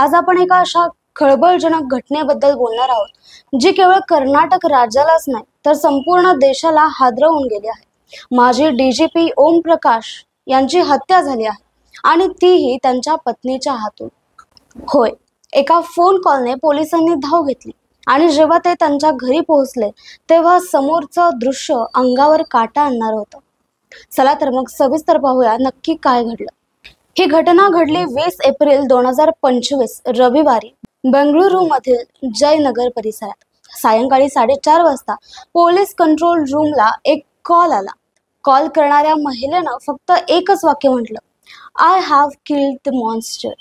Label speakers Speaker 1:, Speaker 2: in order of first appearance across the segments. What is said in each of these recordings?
Speaker 1: आज आपण एका अशा खळबळजनक घटनेबद्दल बोलणार आहोत जी केवळ कर्नाटक राज्यालाच नाही तर संपूर्ण देशाला हादरवून गेली आहे। माजी डीजीपी ओम प्रकाश यांची हत्या झाली आहे आणि तीही त्यांच्या पत्नीच्या हातून। होय, एका फोन कॉलने पोलिसांनी धाव घेतली आणि जेव्हा ते त्यांच्या घरी पोहोचले तेव्हा समोरचं दृश्य अंगावर काटा आणणार होतं। चला तर मग सविस्तर पाहूया नक्की काय घडलं। ही घटना घडली 20 एप्रिल 2025 रविवारी बेंगळुरू मधील जयनगर परिसरात। सायंकाळी 4:30 वाजता पोलीस कंट्रोल रूमला एक कॉल आला। कॉल करणाऱ्या महिलेनं फक्त एकच वाक्य म्हटलं, I have killed the monster.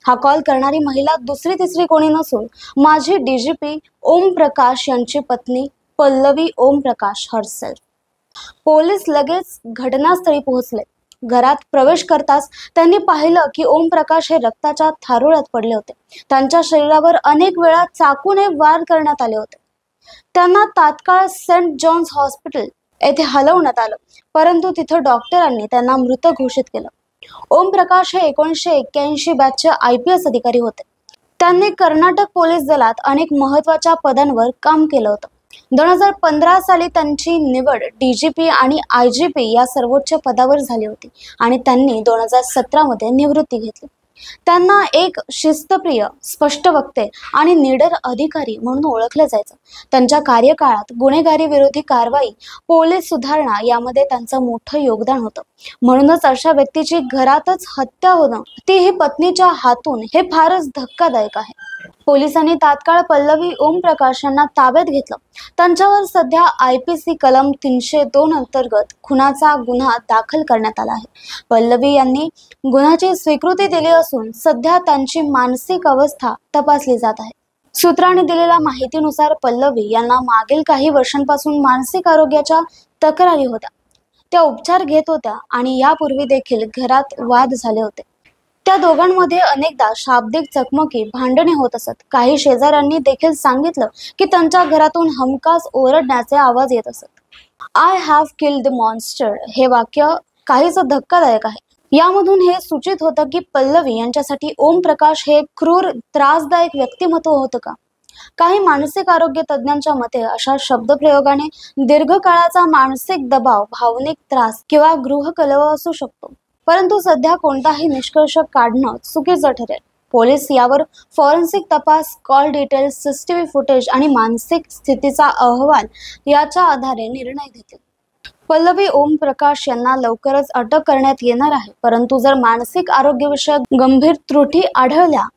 Speaker 1: हा कॉल करणारी महिला दुसरी तिसरी कोणी नसून माजी डीजीपी ओम प्रकाश यांची पत्नी पल्लवी ओम प्रकाश हरसेल्फ। पोलीस लगेच घटनास्थळी पोहोचले। घरात प्रवेश करताच त्यांनी पाहिलं की ओम प्रकाश हे रक्ताच्या थारोळ्यात पडले होते। त्यांच्या शरीरावर अनेक वेळा चाकूने वार करण्यात आले होते। त्यांना तात्काळ सेंट जॉन्स हॉस्पिटल येथे हलवण्यात आलं, परंतु तिथं डॉक्टरांनी त्यांना मृत घोषित केलं। ओम प्रकाश हे 1981 बॅचचे IPS अधिकारी होते। त्यांनी कर्नाटक पोलीस दलात अनेक महत्त्वाच्या पदांवर काम केलं होतं। 2015 साली त्यांची निवड DGP आणि IGP या सर्वोच्च पदावर झाली होती आणि त्यांनी 2017 मध्ये निवृत्ती घेतली। त्यांना एक शिस्तप्रिय, स्पष्ट वक्ते आणि निडर अधिकारी म्हणून ओळखले जायचं। त्यांच्या कार्यकाळात गुन्हेगारी विरोधी कारवाई, पोलीस सुधारणा यामध्ये त्यांचं मोठं योगदान होतं। म्हणूनच अशा व्यक्तीची घरातच हत्या होणं, तीही पत्नीच्या हातून, हे फारच धक्कादायक आहे। पोलिसांनी तात्काळ पल्लवी ओम प्रकाश यांना ताब्यात घेतलं। त्यांच्यावर सध्या IPC कलम 302 अंतर्गत खुनाचा गुन्हा दाखल करण्यात आला आहे। पल्लवी यांनी गुन्ह्याची स्वीकृती दिली असून सध्या त्यांची मानसिक अवस्था तपासली जात आहे। सूत्रांनी दिलेल्या माहितीनुसार पल्लवी यांना मागील काही वर्षांपासून मानसिक आरोग्याच्या तक्रारी होत्या। त्या उपचार घेत होत्या आणि यापूर्वी देखील घरात वाद झाले होते। त्या दोघांमध्ये अनेकदा शाब्दिक चकमकी, भांडणे होत असत। काही शेजाऱ्यांनी देखील सांगितलं की त्यांच्या घरातून हमखास ओरडण्याचे आवाज येत असत। I have killed the monster हे वाक्य काहीच धक्कादायक आहे। यामधून हे सूचित होतं की पल्लवी यांच्यासाठी ओम प्रकाश हे क्रूर, त्रासदायक व्यक्तिमत्व होतं का? काही मानसिक आरोग्य तज्ञांच्या मते अशा शब्दप्रयोगाने दीर्घकाळाचा मानसिक दबाव, भावनिक त्रास किंवा गृहकलह असू शकतो। परंतु सध्या कोणताही निष्कर्ष काढणं चुकीचं ठरेल। पोलीस यावर फॉरेन्सिक तपास, कॉल डिटेल्स, CCTV फुटेज आणि मानसिक स्थितीचा अहवाल याच्या आधारे निर्णय घेतील। पल्लवी ओम प्रकाश यांना लवकरच अटक करण्यात येणार आहे, परंतु जर मानसिक आरोग्यविषयक गंभीर त्रुटी आढळल्या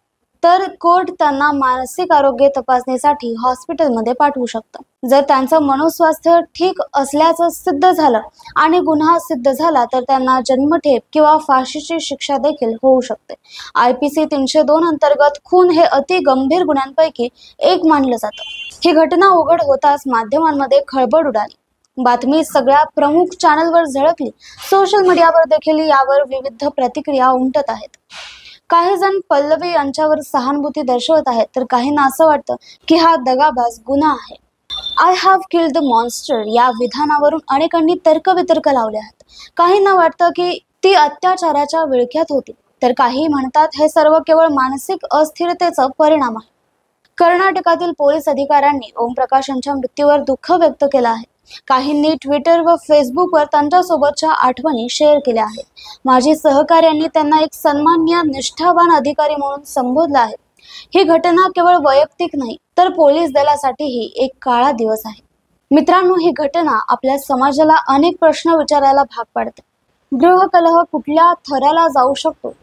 Speaker 1: तर कोर्ट त्यांना मानसिक आरोग्य तपासणीसाठी हॉस्पिटलमध्ये पाठवू शकतं। जर त्यांचं मनोस्वास्थ्य ठीक असल्याचं सिद्ध झालं आणि गुन्हा सिद्ध झाला तर त्यांना जन्मठेप किंवा फाशीची शिक्षा देखील होऊ शकते। IPC 302 अंतर्गत खून हे अति गंभीर गुन्ह्यांपैकी एक मानलं जातं। ही घटना उघड होताच माध्यमांमध्ये खळबळ उडाली। बातमी सगळ्या प्रमुख चॅनलवर झळकली। सोशल मीडियावर देखील यावर विविध प्रतिक्रिया उमटत आहेत। काही जण पल्लवी यांच्यावर सहानुभूती दर्शवत आहेत, तर काहींना असं वाटतं की हा दगाबाज गुन्हा आहे। I have killed the monster या विधानावरून अनेकांनी तर्कवितर्क लावले आहेत। काहींना वाटतं की ती अत्याचाराच्या विळख्यात होती, तर काही म्हणतात हे सर्व केवळ मानसिक अस्थिरतेचा परिणाम आहे। कर्नाटकातील पोलीस अधिकाऱ्यांनी ओम प्रकाश यांच्या मृत्यूवर दुःख व्यक्त केलं आहे। काहींनी ट्विटर व फेसबुकवर त्यांच्यासोबतच्या आठवणी शेअर केल्या आहेत। माजी सहकाऱ्यांनी त्यांना एक सन्माननीय, निष्ठावान अधिकारी म्हणून संबोधलं आहे। ही घटना केवळ वैयक्तिक नाही तर पोलीस दलासाठीही एक काळा दिवस आहे। मित्रांनो, ही घटना आपल्या समाजाला अनेक प्रश्न विचारायला भाग पाडते। गृहकलह कुठल्या थराला जाऊ शकतो?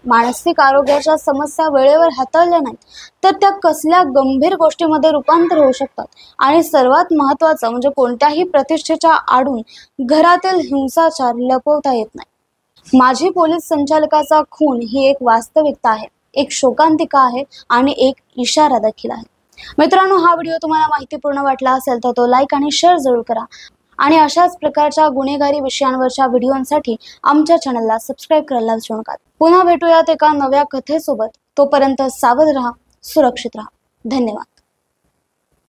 Speaker 1: मानसिक आरोग्याच्या समस्या वेळेवर हाताळल्या नाहीत तर त्या कसल्या गंभीर गोष्टीमध्ये रूपांतर होऊ शकतात। आणि सर्वात महत्त्वाचं म्हणजे कोणत्याही प्रतिष्ठेच्या आडून घरातील हिंसाचार लपवता येत नाही। माजी पोलीस संचालकाचा खून ही एक वास्तविकता आहे, एक शोकांतिका आहे आणि एक इशारा देखील आहे। मित्रांनो, हा व्हिडिओ तुम्हाला माहितीपूर्ण वाटला असेल तर तो लाईक आणि शेअर जरूर करा आणि अशाच प्रकारच्या गुन्हेगारी विषयांवरच्या व्हिडिओंसाठी आमच्या चॅनलला सबस्क्राईब करायला विसरू नका। पुन्हा भेटूयात एका नव्या कथेसोबत। तोपर्यंत सावध रहा, सुरक्षित रहा। धन्यवाद।